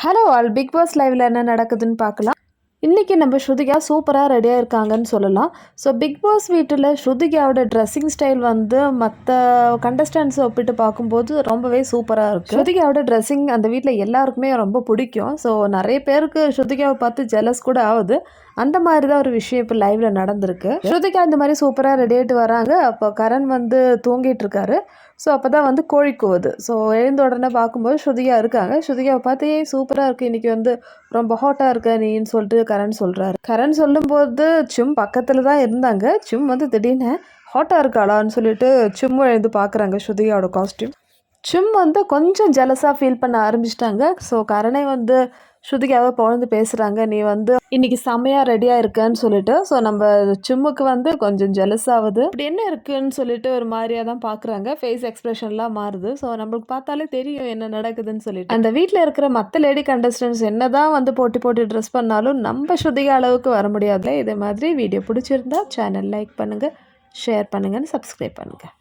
Hello all, big pass லைவ்ல என்ன நடக்குதுன்னு பார்க்கலாம். இன்றைக்கி நம்ம ஸ்ருதிகா சூப்பராக ரெடியாக இருக்காங்கன்னு சொல்லலாம். ஸோ பிக் பாஸ் வீட்டில் ஸ்ருதிகாவோட ட்ரெஸ்ஸிங் ஸ்டைல் வந்து மற்ற கண்டஸ்டன்ஸை ஒப்பிட்டு பார்க்கும்போது ரொம்பவே சூப்பராக இருக்குது. ஸ்ருதிகாவோட ட்ரெஸ்ஸிங் அந்த வீட்டில் எல்லாருக்குமே ரொம்ப பிடிக்கும். ஸோ நிறைய பேருக்கு ஸ்ருதிகாவை பார்த்து ஜெலஸ் கூட ஆகுது. அந்த மாதிரி தான் ஒரு விஷயம் இப்போ லைவ்ல நடந்திருக்கு. ஸ்ருதிகா இந்த மாதிரி சூப்பராக ரெடி ஆகிட்டு வராங்க. அப்போ கரண் வந்து தூங்கிட்டு இருக்காரு. ஸோ அப்போ தான் வந்து கோழி கூவுது. ஸோ எழுந்த உடனே பார்க்கும்போது ஸ்ருதிகா இருக்காங்க. ஸ்ருதிகாவை பார்த்து சூப்பராக இருக்குது, இன்றைக்கி வந்து ரொம்ப ஹாட்டாக இருக்க நீன்னு சொல்லிட்டு கரண் சொல்கிறாரு. கரண் சொல்லும்போது சும் பக்கத்தில் தான் இருந்தாங்க. சும் வந்து திடீர்னு ஹாட்டாக இருக்காளான்னு சொல்லிட்டு சும்மும் எழுந்து பார்க்குறாங்க ஸ்ருதிகாவோட காஸ்டியூம். சும் வந்து கொஞ்சம் ஜெலஸாக ஃபீல் பண்ண ஆரம்பிச்சிட்டாங்க. ஸோ கரணை வந்து ஸ்ருதிகாவை புகழ்ந்து பேசுகிறாங்க, நீ வந்து இன்றைக்கி செம்மையாக ரெடியாக இருக்கன்னு சொல்லிட்டு. ஸோ நம்ம சும்முக்கு வந்து கொஞ்சம் ஜெலஸ் ஆகுது. இப்படி என்ன இருக்குன்னு சொல்லிட்டு ஒரு மாதிரியாக தான் பார்க்குறாங்க. ஃபேஸ் எக்ஸ்ப்ரெஷன்லாம் மாறுது. ஸோ நம்மளுக்கு பார்த்தாலே தெரியும் என்ன நடக்குதுன்னு சொல்லிட்டு. அந்த வீட்டில் இருக்கிற மற்ற லேடி கண்டஸ்டன்ஸ் என்ன தான் வந்து போட்டு ட்ரெஸ் பண்ணாலும் நம்ம ஸ்ருதிகா அளவுக்கு வர முடியாது. இதே மாதிரி வீடியோ பிடிச்சிருந்தா சேனல் லைக் பண்ணுங்கள், ஷேர் பண்ணுங்கன்னு சப்ஸ்கிரைப் பண்ணுங்கள்.